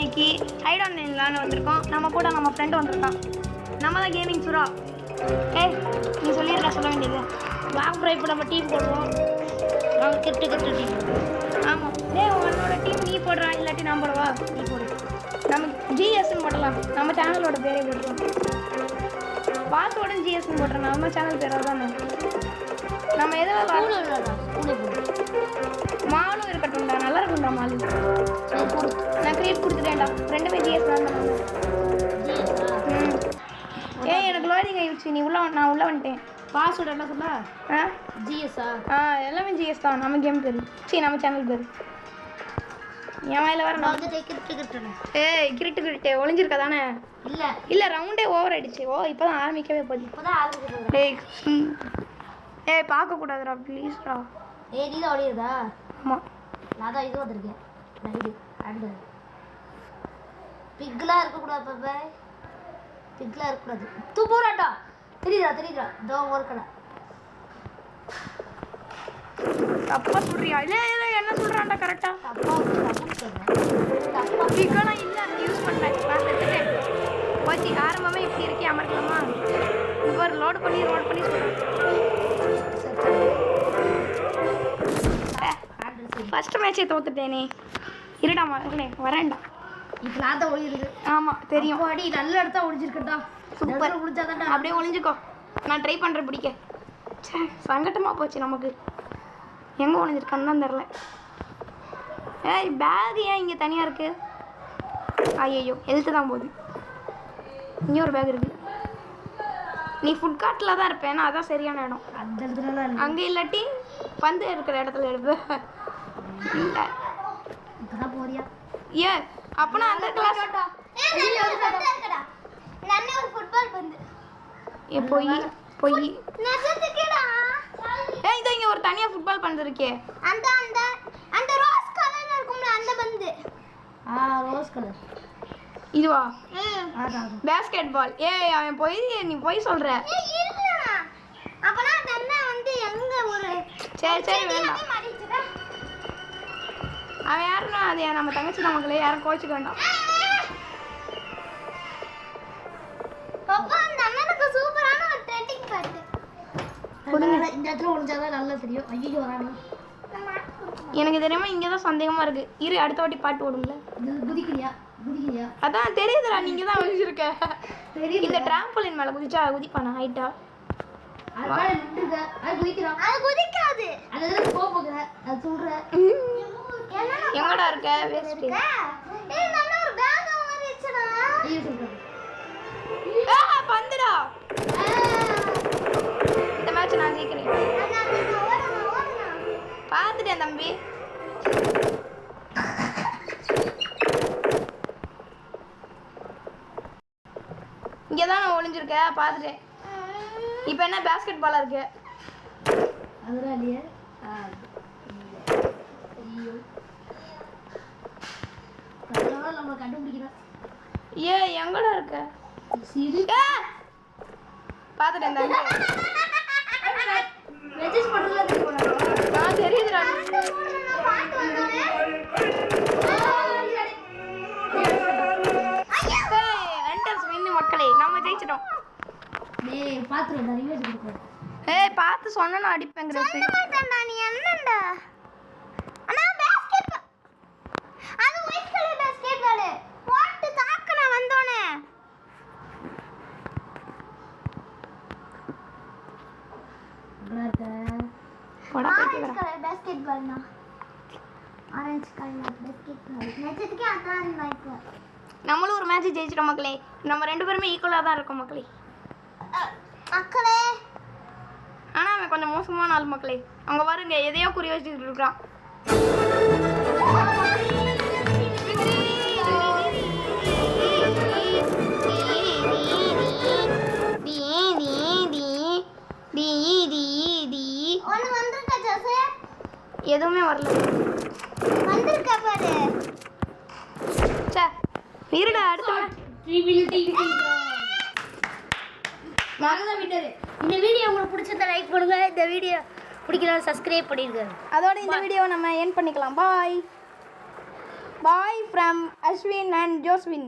இன்னைக்கு height on லைன்லான்னு வந்திருக்கோம். நம்ம கூட நம்ம ஃப்ரெண்டு வந்திருக்கான். நம்ம தான் கேமிங் சுரா. நீ சொல்லியிருக்கா சொல்ல வேண்டியது. வாங்க இப்போ நம்ம டீம் போடுவோம். நாங்கள் கிரிட்டு டீம். ஆமாம். உன்னோட டீம் நீ போடுறா இல்லாட்டி நான் போடுவா? நீ போடு. நம்ம ஜிஎஸ்ன்னு போடலாம். நம்ம சேனலோட பேரே போடுறோம். பாத்தோட ஜிஎஸ்ன்னு போடுறோம். நம்ம சேனல் பேராக தானே. நம்ம எதாவது மாலும் இருக்கட்டும்டா. நல்லா இருக்கும்டா மாலு. நான் கிரியேட் கொடுத்துட்டேன்டா. ரெண்டுமே ஜிஎஸ் தான். எனக்கு லோடிங் ஆயிடுச்சு. நான் உள்ள வந்துட்டேன். பாஸ்வேர்டு என்ன சொன்னா? ஜிஎஸ்ஸா? எல்லாமே ஜிஎஸ் தான். நம்ம கேம் பேர். சரி, நம்ம சேனல் பேர். என் வாயில வர கிரிட்டு ஒளிஞ்சிருக்கா தானே? இல்லை ரவுண்டே ஓவர் ஆயிடுச்சு. இப்போதான் ஆரம்பிக்கவே போகுது. பார்க்கக்கூடாதுடா ப்ளீஸ்டா. நீ தான் ஒளியுதா? ஆமாம், நான் தான் இது வந்திருக்கேன். நைடு அண்டு பிக்லாம் இருக்கக்கூடாது. பாப்பா பிக்லாம் இருக்கக்கூடாது. போராட்டா தெரியுதா இதோ ஒர்க்கடா. தப்பா சொல்றியா? இல்லை என்ன சொல்கிறான்டா கரெக்டாக? தப்பா பிக்கெல்லாம் இல்லை, யூஸ் பண்ணுறேன். நான் செத்துட்டேன். போச்சு. ஆரம்பமே இப்படி இருக்கே, அமர்க்கலாமா? இப்போ லோட் பண்ணி சொல்கிறேன். ஃபர்ஸ்ட் மேட்சே தோத்துட்டேனே. இருடா மகளே, வரேன்டா. இப்போ நான் தான் ஒளியுது. ஆமாம் தெரியும். அடி நல்ல இடத்தா ஒளிஞ்சிருக்கட்டா. சூப்பர். ஒளிஞ்சாதான் அப்படியே ஒளிஞ்சிக்கோ. நான் ட்ரை பண்ணுறேன் பிடிக்க. சே, சங்கட்டமாக போச்சு நமக்கு. எங்கே ஒளிஞ்சிருக்கான்னு தான் தெரில. பேக் ஏன் இங்கே தனியாக இருக்குது? ஐயோ, எழுத்து தான் போகுது. இங்கே ஒரு பேக் இருக்குது. நீ ஃபுட் கார்ட்டில் தான் இருப்பேன். அதான் சரியான இடம். அந்த இடத்துல அங்கே இல்லாட்டி பந்து இருக்கிற இடத்துல எடுப்பு. இல்லை இப்போதான் போறியா? அப்பனா அந்த கிளாஸ் போய் இதோ இங்க ஒரு தனியா ஃபுட்பால் பந்து இருக்கே. அந்த ரோஸ் கலர்ல இருக்கும்ல அந்த பந்து. ரோஸ் கலர் இதுவா? Basketball. அவன் நீ போய் சொல்ற. அப்பனா தன்ன வந்து எங்க ஒரு சரி வேண்டாம். அவன் யாருன்னா அது நம்ம தங்கச்சி நமக்குள்ளே யாரும் கோச்சிக்க வேண்டாம். அப்பா அந்த அண்ணனுக்கு சூப்பரான ஒரு ட்ரெண்டிங் பாட்டு. இந்த இடத்துல ஒளிஞ்சாதான் நல்லா தெரியும். ஐயோ வரானே. எனக்கு தெரியாம இங்கே தான் சந்தேகமா இருக்கு. இரு, அடுத்த வாட்டி பாட்டு ஓடும்ல. குதிக்கிறியா? அதான் தெரியுதுடா, நீங்க தான் ஒளிஞ்சிருக்க. இந்த டிராம்போலின் மேல குதிச்சா குதிப்பானா ஹைட்டா? அது குதிக்காது. அது போகுற. அது சொல்ற. எங்கடா இருக்க? வேஸ்ட். நல்ல ஒரு பேக் வந்துச்சுடா. பந்துடா. இந்த மேட்ச் நான் ஜெயிக்கிறேன். பார்த்துட்டேன் தம்பி. இங்கதான் நான் ஒளிஞ்சிருக்க. பார்த்துட்டேன். இப்போ என்ன பாஸ்கெட் பாலா இருக்கு? அதுதான் இல்லையா? நம்ம கண்டுபிடிக்கிறோம். எங்கடா இருக்க? பார்த்துட்டேன் தம்பி. மெசேஜ் பண்ணல தெரியுதுடா. மக்களே, நம்ம ஜெயிச்சிட்டோம். பார்த்து சொன்னா அடிப்பேன். நீ என்னடா? அண்ணா பாஸ்கெட் அது ஒயிட் கலர் பாஸ்கெட் பால் போட்டு தாக்கன வந்தோனே. ஆரஞ்சு கலர் பாஸ்கெட் பால்னா ஆரஞ்சு கலர் பாஸ்கெட் பால் மேட்ச்க்கு அதான் லைக். நம்மளும் ஒரு மேட்ச் ஜெயிச்சிட்டோம் மக்களே. நம்ம ரெண்டு பேருமே ஈக்குவலாக தான் இருக்கோம் மக்களே. ஆனால் அவன் கொஞ்சம் மோசமான ஆள் மக்களே. அவங்க பாருங்க, எதையோ குறி வச்சுக்கிட்டு இருக்கான். எதுவுமே வரல. வந்திருக்கா பாரு. இருடா, அடுத்த இந்த வீடியோ உங்களுக்கு பிடிச்சிருந்தா லைக் பண்ணுங்க. இந்த வீடியோ பிடிக்கலாம் சப்ஸ்கிரைப் பண்ணிடுங்க. அதோட இந்த வீடியோவை நம்ம எண்ட் பண்ணிக்கலாம். Bye. Bye from Ashwin and Joswin.